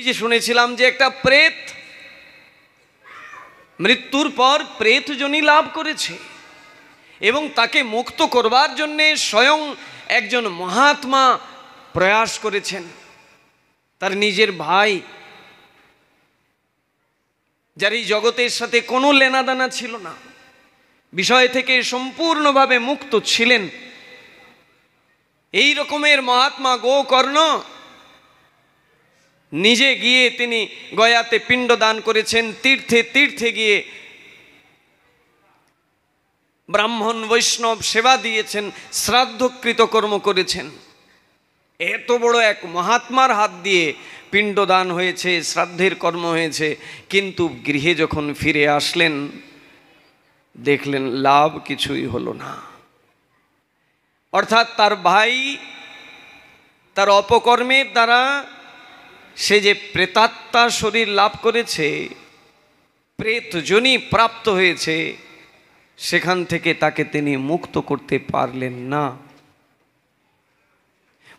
যে শুনেছিলাম যে একটা প্রেত মৃত্যুর পর প্রেত যোনি লাভ করেছে এবং তাকে মুক্ত করবার জন্যে স্বয়ং একজন মহাত্মা প্রয়াস করেছেন। তার নিজের ভাই, যার এই জগতের সাথে কোনো লেনাদেনা ছিল না, বিষয় থেকে সম্পূর্ণভাবে মুক্ত ছিলেন, এই রকমের মহাত্মা গোকর্ণ নিজে গিয়ে তিনি গয়াতে পিণ্ডদান করেছেন। তীর্থে তীর্থে গিয়ে ব্রাহ্মণ বৈষ্ণব সেবা দিয়েছেন, শ্রাদ্ধকৃত কর্ম করেছেন। এত বড় এক মহাত্মার হাত দিয়ে পিণ্ডদান হয়েছে, শ্রাদ্ধের কর্ম হয়েছে, কিন্তু গৃহে যখন ফিরে আসলেন দেখলেন লাভ কিছুই হলো না। অর্থাৎ তার ভাই তার অপকর্মের দ্বারা সে যে প্রেতাত্মা শরীর লাভ করেছে, প্রেত যোনি প্রাপ্ত হয়েছে, সেখান থেকে তাকে তিনি মুক্ত করতে পারলেন না।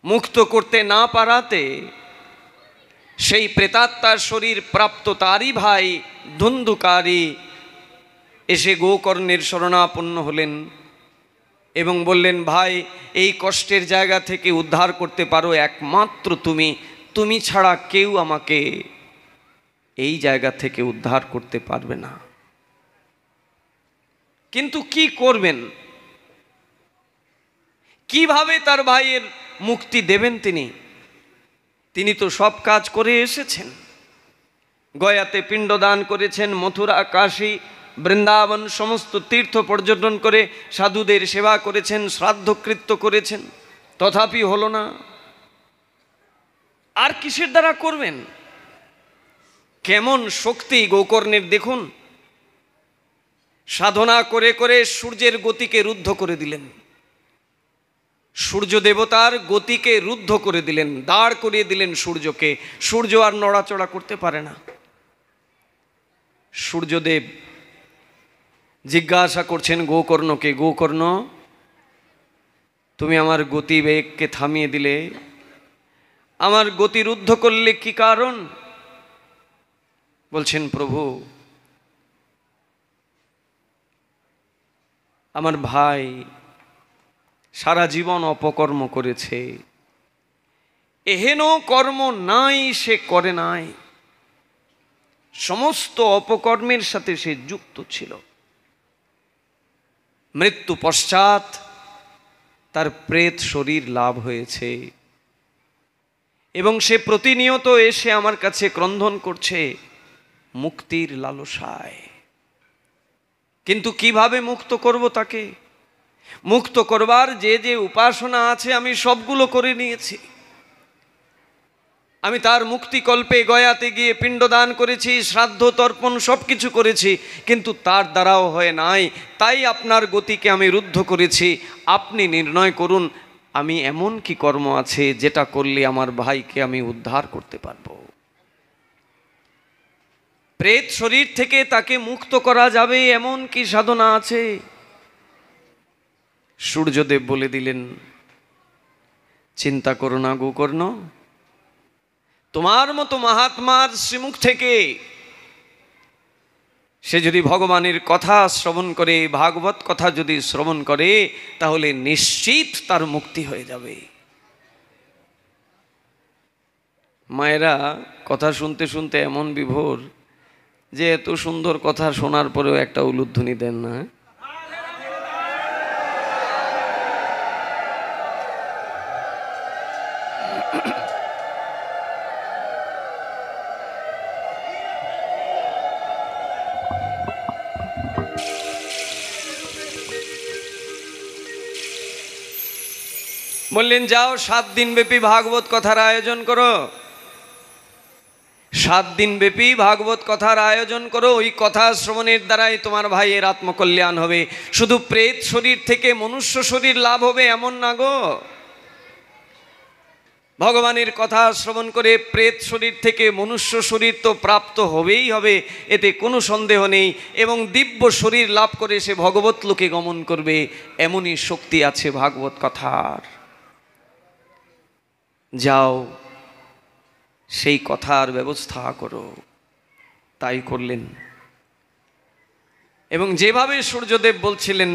মুক্ত করতে না পারাতে সেই প্রেতাত্মার শরীর প্রাপ্ত তারই ভাই ধুন্ধুকারী এসে গোকর্ণের শরণাপন্ন হলেন এবং বললেন, ভাই এই কষ্টের জায়গা থেকে উদ্ধার করতে পারো একমাত্র তুমি, তুমি ছাড়া কেউ আমাকে এই জায়গা থেকে উদ্ধার করতে পারবে না। কিন্তু কি করবেন, কিভাবে তার ভাইয়ের মুক্তি দেবেন তিনি? তিনি তো সব কাজ করে এসেছেন, গয়াতে পিণ্ডদান করেছেন, মথুরা, কাশী, বৃন্দাবন সমস্ত তীর্থ পর্যটন করে সাধুদের সেবা করেছেন, শ্রাদ্ধকৃত্য করেছেন, তথাপি হলো না। আর কিসের দ্বারা করবেন? কেমন শক্তি গোকর্ণের দেখুন, সাধনা করে করে সূর্যের গতিকে রুদ্ধ করে দিলেন, সূর্য দেবতার গতিকে রুদ্ধ করে দিলেন, দাঁড় করিয়ে দিলেন সূর্যকে। সূর্য আর নড়াচড়া করতে পারে না। সূর্যদেব জিজ্ঞাসা করছেন গোকর্ণকে, গোকর্ণ তুমি আমার গতিবেগকে থামিয়ে দিলে, আমার গতি রুদ্ধ করলে কি কারণ? বলছেন, প্রভু আমার ভাই সারা জীবন অপকর্ম করেছে, এহেন কর্ম নাই সে করে নাই, সমস্ত অপকর্মের সাথে সে যুক্ত ছিল। মৃত্যু পশ্চাৎ তার প্রেত শরীর লাভ হয়েছে এবং সে প্রতিনিয়ত এসে আমার কাছে ক্রন্দন করছে মুক্তির লালসায়। কিন্তু কিভাবে মুক্ত করব তাকে? মুক্ত করবার যে যে উপাসনা আছে আমি সবগুলো করে নিয়েছি। আমি তার মুক্তিকল্পে গয়াতে গিয়ে পিণ্ডদান করেছি, শ্রাদ্ধ তর্পণ সব কিছু করেছি, কিন্তু তার দ্বারাও হয় নাই। তাই আপনার গতিকে আমি রুদ্ধ করেছি। আপনি নির্ণয় করুন আমি এমন কি কর্ম আছে যেটা করলে আমার ভাইকে আমি উদ্ধার করতে পারবো। প্রেত শরীর থেকে তাকে মুক্ত করা যাবে এমন কি সাধনা আছে? সূর্যদেব বলে দিলেন, চিন্তা করো না গোকর্ণ, তোমার মতো মহাত্মার শ্রীমুখ থেকে সে যদি ভগবানের কথা শ্রবণ করে, ভাগবত কথা যদি শ্রবণ করে, তাহলে নিশ্চিত তার মুক্তি হয়ে যাবে। মায়েরা কথা শুনতে শুনতে এমন বিভোর যে এত সুন্দর কথা শোনার পরেও একটা উলুধ্বনি দেন না। বললেন, যাও 7 দিন ব্যাপী ভাগবত কথার আয়োজন করো, 7 দিন ব্যাপী ভাগবত কথার আয়োজন করো। ওই কথা শ্রবণের দ্বারাই তোমার ভাইয়ের আত্মকল্যাণ হবে। শুধু প্রেত শরীর থেকে মনুষ্য শরীর লাভ হবে এমন না গো। ভগবানের কথা শ্রবণ করে প্রেত শরীর থেকে মনুষ্য শরীর তো প্রাপ্ত হবেই হবে, এতে কোনো সন্দেহ নেই। এবং দিব্য শরীর লাভ করে সে ভগবত লোকে গমন করবে, এমনই শক্তি আছে ভাগবত কথার। যাও সেই কথার ব্যবস্থা করো। তাই করলেন, এবং যেভাবে সূর্যদেব বলছিলেন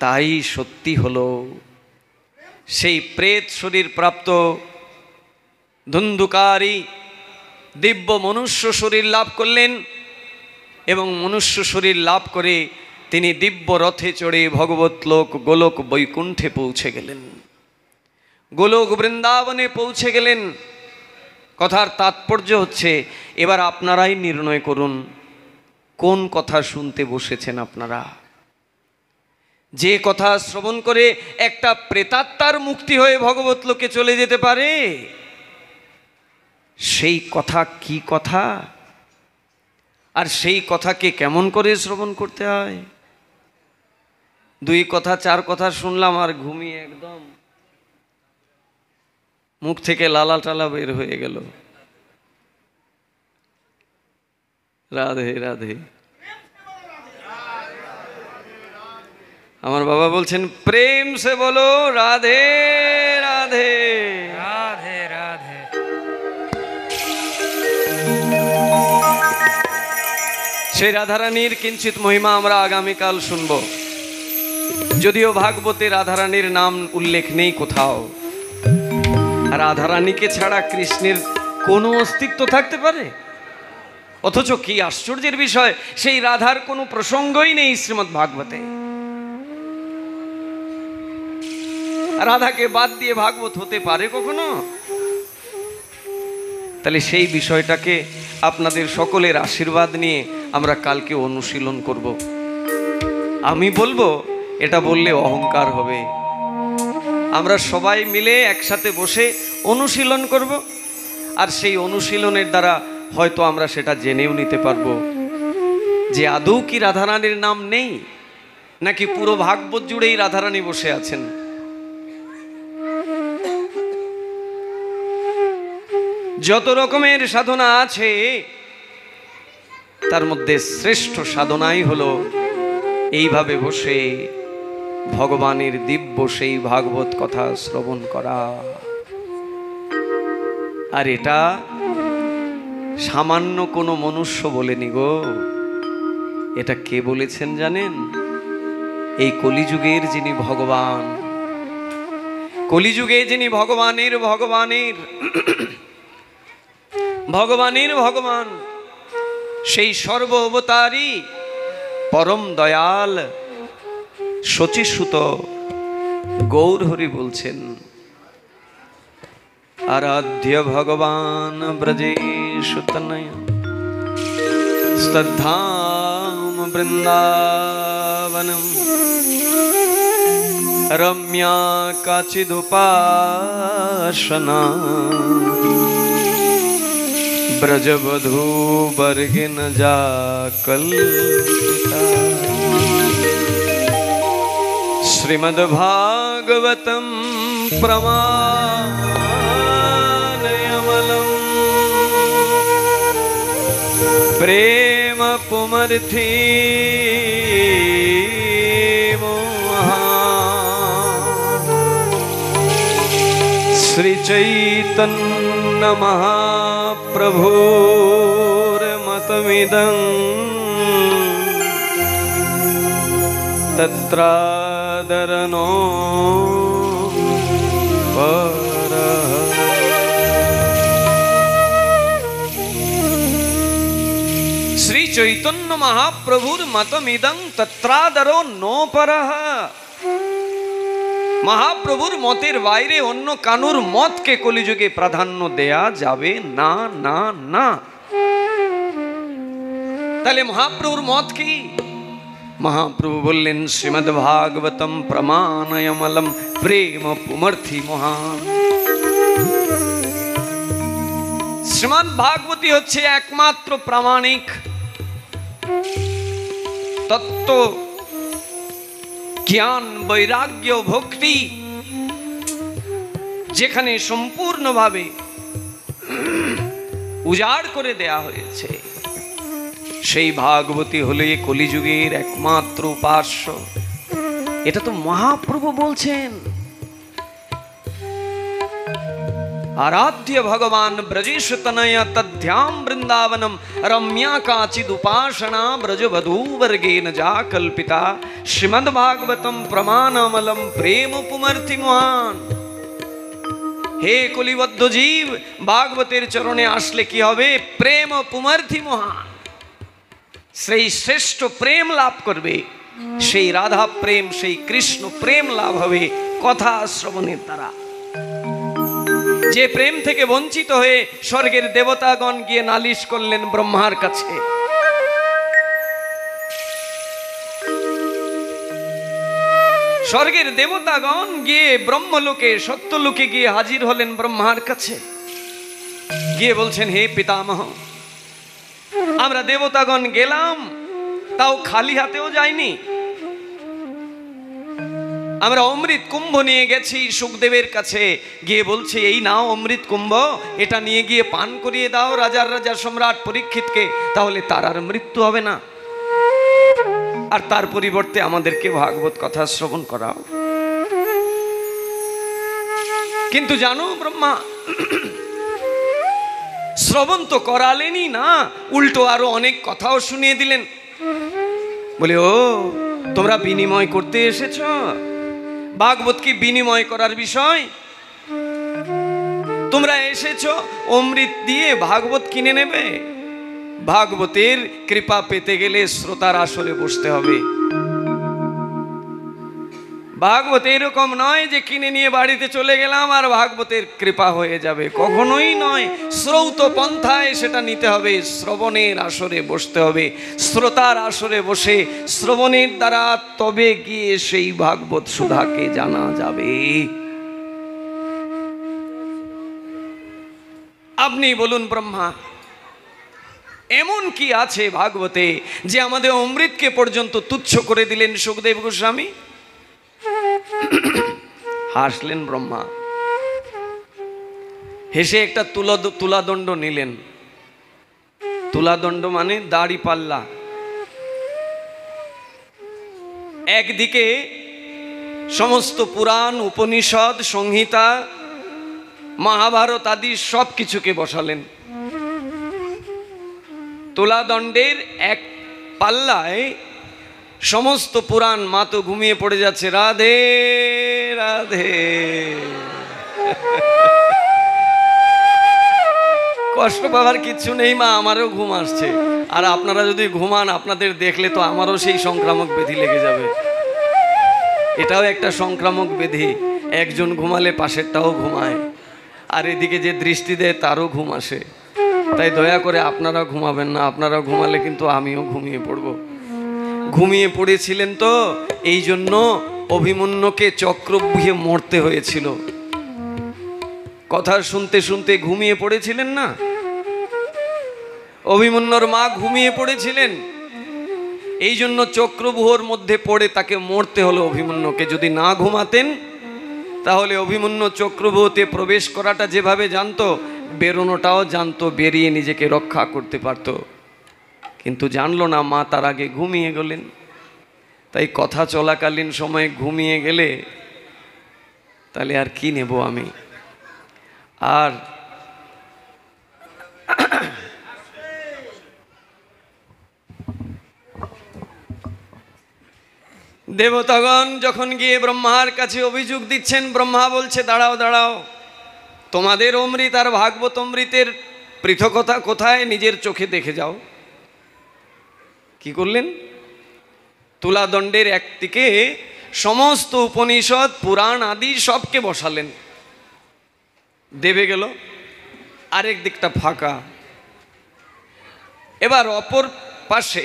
তাই সত্যি হলো। সেই প্রেত শরীর প্রাপ্ত ধুন্ধুকারী দিব্য মনুষ্য শরীর লাভ করলেন, এবং মনুষ্য শরীর লাভ করে তিনি দিব্য রথে চড়ে ভগবত লোক গোলক বৈকুণ্ঠে পৌঁছে গেলেন, গোলক বৃন্দাবনে পৌঁছে গেলেন। কথার তাৎপর্য হচ্ছে, এবার আপনারাই নির্ণয় করুন কোন কথা শুনতে বসেছেন আপনারা। যে কথা শ্রবণ করে একটা প্রেতাত্মার মুক্তি হয়ে ভগবত লোকে চলে যেতে পারে, সেই কথা কি কথা, আর সেই কথাকে কেমন করে শ্রবণ করতে হয়। 2 কথা 4 কথা শুনলাম আর ঘুমিয়ে একদম মুখ থেকে লালা টালা বের হয়ে গেল। রাধে রাধে। আমার বাবা বলছেন প্রেম সে বলো রাধে রাধে রাধে রাধে। সেই রাধারানীর কিঞ্চিত মহিমা আমরা আগামীকাল শুনব। যদিও ভাগবতে রাধারানীর নাম উল্লেখ নেই কোথাও। রাধারানীকে ছাড়া কৃষ্ণের কোনো অস্তিত্ব থাকতে পারে? অথচ কি আশ্চর্যের বিষয়, সেই রাধার কোনো প্রসঙ্গই নেই শ্রীমদ্ ভাগবতে। রাধাকে বাদ দিয়ে ভাগবত হতে পারে কখনো? তাহলে সেই বিষয়টাকে আপনাদের সকলের আশীর্বাদ নিয়ে আমরা কালকে অনুশীলন করব। আমি বলবো, এটা বললে অহংকার হবে। আমরা সবাই মিলে একসাথে বসে অনুশীলন করব, আর সেই অনুশীলনের দ্বারা হয়তো আমরা সেটা জেনেও নিতে পারবো যে আদৌ কি রাধারানীর নাম নেই, নাকি পুরো ভাগবত জুড়েই রাধারানী বসে আছেন। যত রকমের সাধনা আছে তার মধ্যে শ্রেষ্ঠ সাধনাই হলো এইভাবে বসে ভগবানের দিব্য সেই ভাগবত কথা শ্রবণ করা। আর এটা সামান্য কোনো মনুষ্য বলেনি গো, এটা কে বলেছেন জানেন? এই কলিযুগের যিনি ভগবান, কলিযুগে যিনি ভগবানের ভগবান, সেই সর্ব অবতারী পরম দয়াল শচীসুত গৌর হরি বলছেন, আরাধ্য ভগবান ব্রজেশু তনয় স্তদ্ধাম বৃন্দাবনম রম্যা কাচিদুপাসনা ব্রজবধূ বর্গিন যা কল্পিতা শ্রীমদ্ভাগবতম প্রমাণয়মলম প্রেম পুমর্থি শ্রী চৈতন্য মহাপ্রভুর মতমিদং তত্রাদরনো পরঃ। শ্রী চৈতন্য মহাপ্রভুর মতমিদং তত্রাদরো নো পরঃ। মহাপ্রভুর মতের বাইরে অন্য কানুর মতকে কলিযুগে প্রাধান্য দেয়া যাবে না না না। তাহলে মহাপ্রভুর মত কি? মহাপ্রভু বললেন শ্রীমদ্ ভাগবতম প্রমাণয়মলম প্রেম পুমর্থি মহান। শ্রীমদ্ ভাগবতী হচ্ছে একমাত্র প্রামাণিক তত্ত্ব জ্ঞান বৈরাগ্য ভক্তি, যেখানে সম্পূর্ণভাবে উজাড় করে দেয়া হয়েছে। সেই ভাগবতী হলো এই কলিযুগের একমাত্র উপাস্য। এটা তো মহাপ্রভু বলছেন। आराध्य भगवान ब्रजेश तनय तद्ध्याम वृंदावनम रम्या काचिद उपासना ब्रजवधू वर्गेन जा कल्पिता श्रीमद् भागवतम प्रमाणमलम प्रेम पुमर्थि महान। हे कलिबद्ध जीव, भागवतेर चरणे आसले कि होबे? प्रेम पुमर्थि महान, सेई श्रेष्ठ प्रेम लाभ करबे, सेई राधा प्रेम, सेई कृष्ण प्रेम लाभ होबे कथा श्रवणेर द्वारा। जे प्रेम থেকে বঞ্চিত হয়ে স্বর্গের দেবতাগণ গিয়ে নালিশ করলেন ব্রহ্মার কাছে। স্বর্গের দেবতাগণ গিয়ে ব্রহ্মলোকে সত্যলোকে গিয়ে হাজির হলেন ব্রহ্মার কাছে, গিয়ে বলছেন হে পিতামহ, আমরা দেবতাগণ গেলাম, তাও খালি হাতেও যাইনি, আমরা অমৃত কুম্ভ নিয়ে গেছি সুখদেবের কাছে, গিয়ে বলছে এই নাও অমৃত কুম্ভ, এটা নিয়ে গিয়ে পান করিয়ে দাও রাজার রাজা সম্রাট পরীক্ষিতকে, তাহলে তার আর মৃত্যু হবে না, আর তার পরিবর্তে আমাদেরকে ভাগবত কথা শ্রবণ করাও। কিন্তু জানো ব্রহ্মা, শ্রবণ তো করালেনই না, উল্টো আরো অনেক কথাও শুনিয়ে দিলেন। বলে ও তোমরা বিনিময় করতে এসেছ, ভাগবত কি বিনিময় করার বিষয়? তোমরা এসেছো অমৃত দিয়ে ভাগবত কিনে নেবে? ভাগবতের কৃপা পেতে গেলে শ্রোতার আসরে বসতে হবে। ভাগবত এরকম নয় যে কিনে নিয়ে বাড়িতে চলে গেলাম আর ভাগবতের কৃপা হয়ে যাবে, কখনোই নয়। শ্রৌত পন্থায় সেটা নিতে হবে, শ্রবণের আসরে বসতে হবে, শ্রোতার আসরে বসে শ্রবণের দ্বারা তবে গিয়ে সেই ভাগবত সুধাকে জানা যাবে। আপনি বলুন ব্রহ্মা, এমন কি আছে ভাগবতে যে আমাদের অমৃতকে পর্যন্ত তুচ্ছ করে দিলেন সুখদেব গোস্বামী? হাসলেন ব্রহ্মা, হেসে একটা তুলাদণ্ড নিলেন। তুলাদণ্ড মানে দাড়ি পাল্লা। একদিকে সমস্ত পুরাণ, উপনিষদ, সংহিতা, মহাভারত আদি সব কিছুকে বসালেন। তুলাদণ্ডের এক পাল্লায় সমস্ত পুরাণ। মা তো ঘুমিয়ে পড়ে যাচ্ছে, রাধে রাধে। কষ্ট পাওয়ার কিচ্ছু নেই মা, আমারও ঘুম আসছে, আর আপনারা যদি ঘুমান আপনাদের দেখলে তো আমারও সেই সংক্রামক ব্যাধি লেগে যাবে। এটাও একটা সংক্রামক ব্যাধি, একজন ঘুমালে পাশেরটাও ঘুমায়, আর এদিকে যে দৃষ্টি দেয় তারও ঘুম আসে। তাই দয়া করে আপনারা ঘুমাবেন না, আপনারা ঘুমালে কিন্তু আমিও ঘুমিয়ে পড়ব। ঘুমিয়ে পড়েছিলেন তো এই জন্য অভিমন্যুকে চক্রব্যূহে মরতে হয়েছিল। কথা শুনতে শুনতে ঘুমিয়ে পড়েছিলেন না? অভিমন্যুর মা ঘুমিয়ে পড়েছিলেন, এই জন্য চক্রব্যূহের মধ্যে পড়ে তাকে মরতে হলো অভিমন্যুকে। যদি না ঘুমাতেন তাহলে অভিমন্যু চক্রব্যূহতে প্রবেশ করাটা যেভাবে জানতো, বেরোনোটাও জানতো, বেরিয়ে নিজেকে রক্ষা করতে পারত, কিন্তু জানলো না। মা তার আগে ঘুমিয়ে গেলেন। তাই কথা চলাকালীন সময়ে ঘুমিয়ে গেলে তাহলে আর কি নেব আমি? আর দেবতাগণ যখন গিয়ে ব্রহ্মার কাছে অভিযোগ দিচ্ছেন, ব্রহ্মা বলছে দাঁড়াও দাঁড়াও, তোমাদের অমৃত আর ভাগবত অমৃতের পৃথকতা কোথায়? নিজের চোখে দেখে যাও। কি করলেন? তুলাদণ্ডের একদিকে সমস্ত উপনিষদ, পুরাণ আদি সবকে বসালেন, দেবে গেল, আরেক দিকটা ফাঁকা। এবার অপর পাশে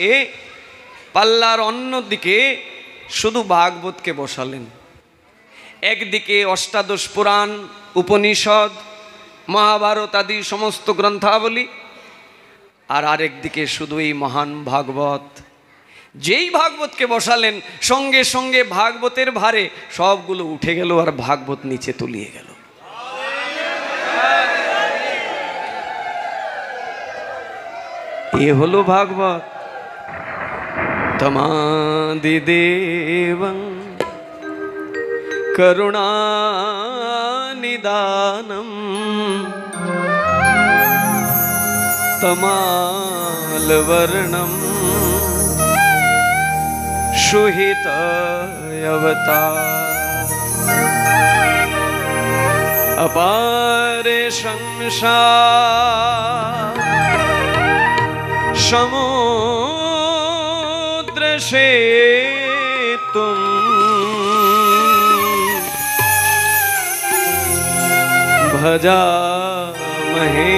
পাল্লার অন্য দিকে শুধু ভাগবতকে বসালেন। একদিকে অষ্টাদশ পুরাণ, উপনিষদ, মহাভারত আদি সমস্ত গ্রন্থাবলী, আর আরেক দিকে শুধু এই মহান ভাগবত। যেই ভাগবতকে বসালেন সঙ্গে সঙ্গে ভাগবতের ভারে সবগুলো উঠে গেল আর ভাগবত নিচে তলিয়ে গেল। এ হলো ভাগবত। তমাদিদেবং করুণানিধানম निदानम् तमालवर्णम् शुहितायवतार अपारे संसार समुद्र से तुम भजा महे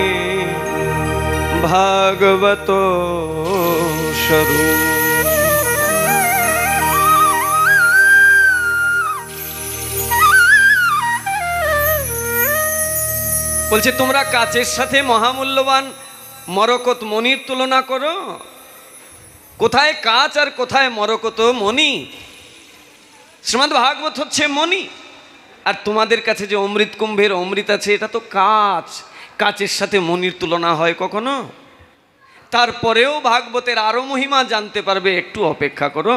भागवतो स्वरूप। বলছে তোমরা কাচের সাথে মহামূল্যবান মরকত মণির তুলনা করো। কোথায় কাচ আর কোথায় মরকত মণি? শ্রীমদ্ ভাগবত হচ্ছে মণি, আর তোমাদের কাছে যে অমৃত কুম্ভের অমৃত আছে এটা তো কাচ। কাচের সাথে মণির তুলনা হয় কখনো? তারপরেও ভাগবতের আরো মহিমা জানতে পারবে, একটু অপেক্ষা করো।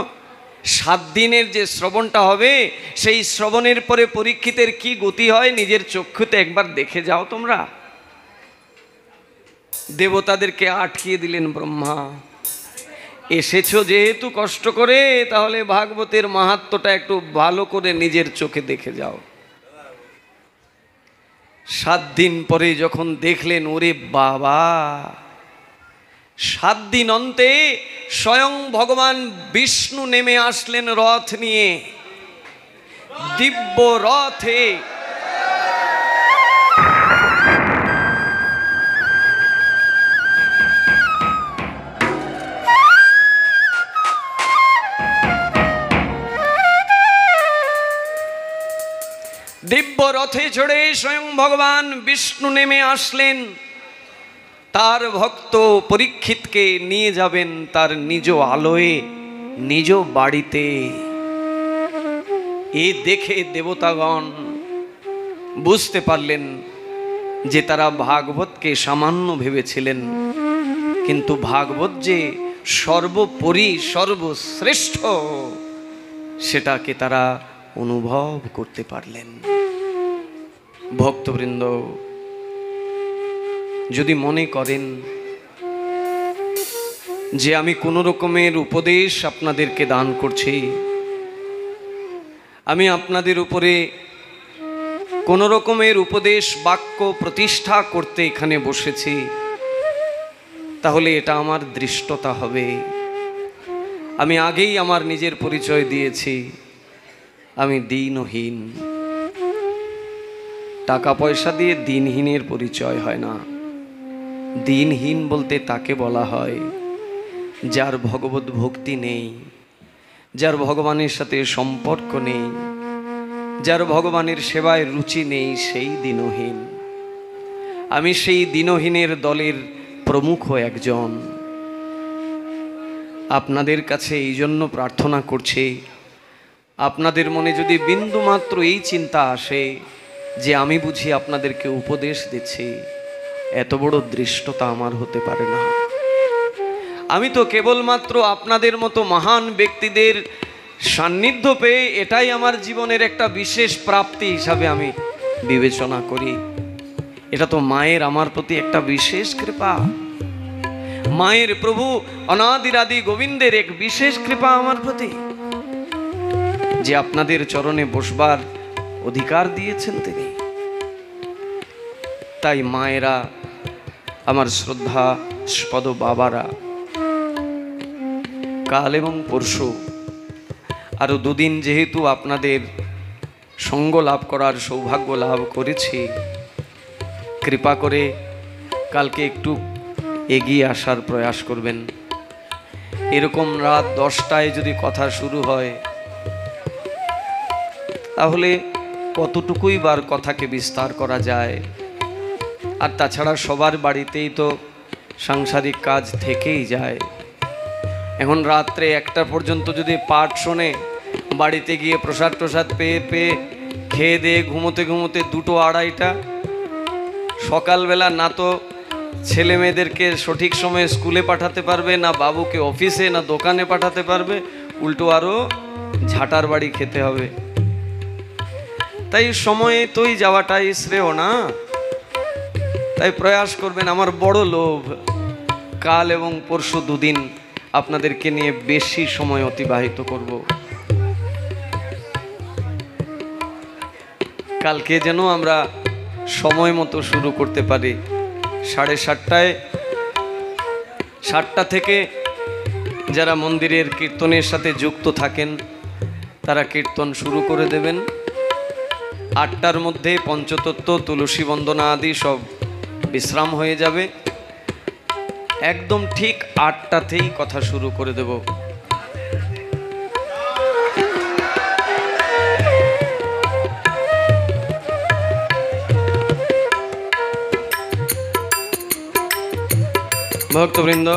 7 দিনের যে শ্রবণটা হবে সেই শ্রবণের পরে পরীক্ষিতের কি গতি হয় নিজের চক্ষুতে একবার দেখে যাও তোমরা। দেবতাদেরকে আটকিয়ে দিলেন ব্রহ্মা, এসেছো যেহেতু কষ্ট করে, তাহলে ভাগবতের মাহাত্ম্যটা একটু ভালো করে নিজের চোখে দেখে যাও। 7 দিন পরে যখন দেখলেন, ওরে বাবা, 7 দিন অন্তে স্বয়ং ভগবান বিষ্ণু নেমে আসলেন রথ নিয়ে, দিব্য রথে। দিব্য রথে চড়ে স্বয়ং ভগবান বিষ্ণু নেমে আসলেন, তার ভক্ত পরীক্ষিতকে নিয়ে যাবেন তার নিজ আলোয়, নিজ বাড়িতে। এ দেখে দেবতাগণ বুঝতে পারলেন যে তারা ভাগবতকে সামান্য ভেবেছিলেন, কিন্তু ভাগবত যে সর্বোপরি সর্বশ্রেষ্ঠ সেটাকে তারা অনুভব করতে পারলেন। ভক্তবৃন্দ, যদি মনে করেন যে আমি কোনো রকমের উপদেশ আপনাদেরকে দান করছি, আমি আপনাদের উপরে কোনো রকমের উপদেশ বাক্য প্রতিষ্ঠা করতে এখানে বসেছি, তাহলে এটা আমার দৃষ্টতা হবে। আমি আগেই আমার নিজের পরিচয় দিয়েছি, আমি দীনহীন। টাকা পয়সা দিয়ে দিনহীনের পরিচয় হয় না। দিনহীন বলতে তাকে বলা হয় যার ভগবত ভক্তি নেই, যার ভগবানের সাথে সম্পর্ক নেই, যার ভগবানের সেবায় রুচি নেই, সেই দীনহীন। আমি সেই দীনহীনের দলের প্রমুখ একজন। আপনাদের কাছে এই জন্য প্রার্থনা করছি, আপনাদের মনে যদি বিন্দুমাত্র এই চিন্তা আসে যে আমি বুঝি আপনাদেরকে উপদেশ দিচ্ছি, এত বড় দৃষ্টতা আমার হতে পারে না। আমি তো কেবলমাত্র আপনাদের মতো মহান ব্যক্তিদের সান্নিধ্য পেয়ে এটাই আমার জীবনের একটা বিশেষ প্রাপ্তি হিসাবে আমি বিবেচনা করি। এটা তো মায়ের আমার প্রতি একটা বিশেষ কৃপা, মায়ের প্রভু অনাদিরাদি গোবিন্দের এক বিশেষ কৃপা আমার প্রতি, যে আপনাদের চরণে বসবার অধিকার দিয়েছেন তিনি। তাই মায়েরা, আমার শ্রদ্ধাস্পদ বাবারা, কাল এবং পরশু আরও 2 দিন যেহেতু আপনাদের সঙ্গ লাভ করার সৌভাগ্য লাভ করেছি, কৃপা করে কালকে একটু এগিয়ে আসার প্রয়াস করবেন। এরকম রাত 10টায় যদি কথা শুরু হয়, তাহলে কতটুকুই বার কথাকে বিস্তার করা যায়। আর তাছাড়া সবার বাড়িতেই তো সাংসারিক কাজ থেকেই যায়। এখন রাত্রে 1টা পর্যন্ত যদি পাঠ শোনে, বাড়িতে গিয়ে প্রসাদ টসাদ পেয়ে পেয়ে খেয়ে দিয়ে ঘুমোতে ঘুমোতে 2টো 2:30টা, সকালবেলা না তো ছেলে মেয়েদেরকে সঠিক সময়ে স্কুলে পাঠাতে পারবে, না বাবুকে অফিসে না দোকানে পাঠাতে পারবে, উল্টো আরও ঝাঁটার বাড়ি খেতে হবে। তাই সময়ে তোই যাওয়াটাই শ্রেয় না। তাই প্রয়াস করবেন। আমার বড় লোভ কাল এবং পরশু দুদিন আপনাদেরকে নিয়ে বেশি সময় অতিবাহিত করব। কালকে যেন আমরা সময় মতো শুরু করতে পারি। 7:30টায়, 7টা থেকে যারা মন্দিরের কীর্তনের সাথে যুক্ত থাকেন তারা কীর্তন শুরু করে দেবেন। 8টার মধ্যে পঞ্চতত্ত্ব, তুলসী বন্দনা আদি সব বিশ্রাম হয়ে যাবে। একদম ঠিক 8টাতেই কথা শুরু করে দেব। ভক্তবৃন্দ,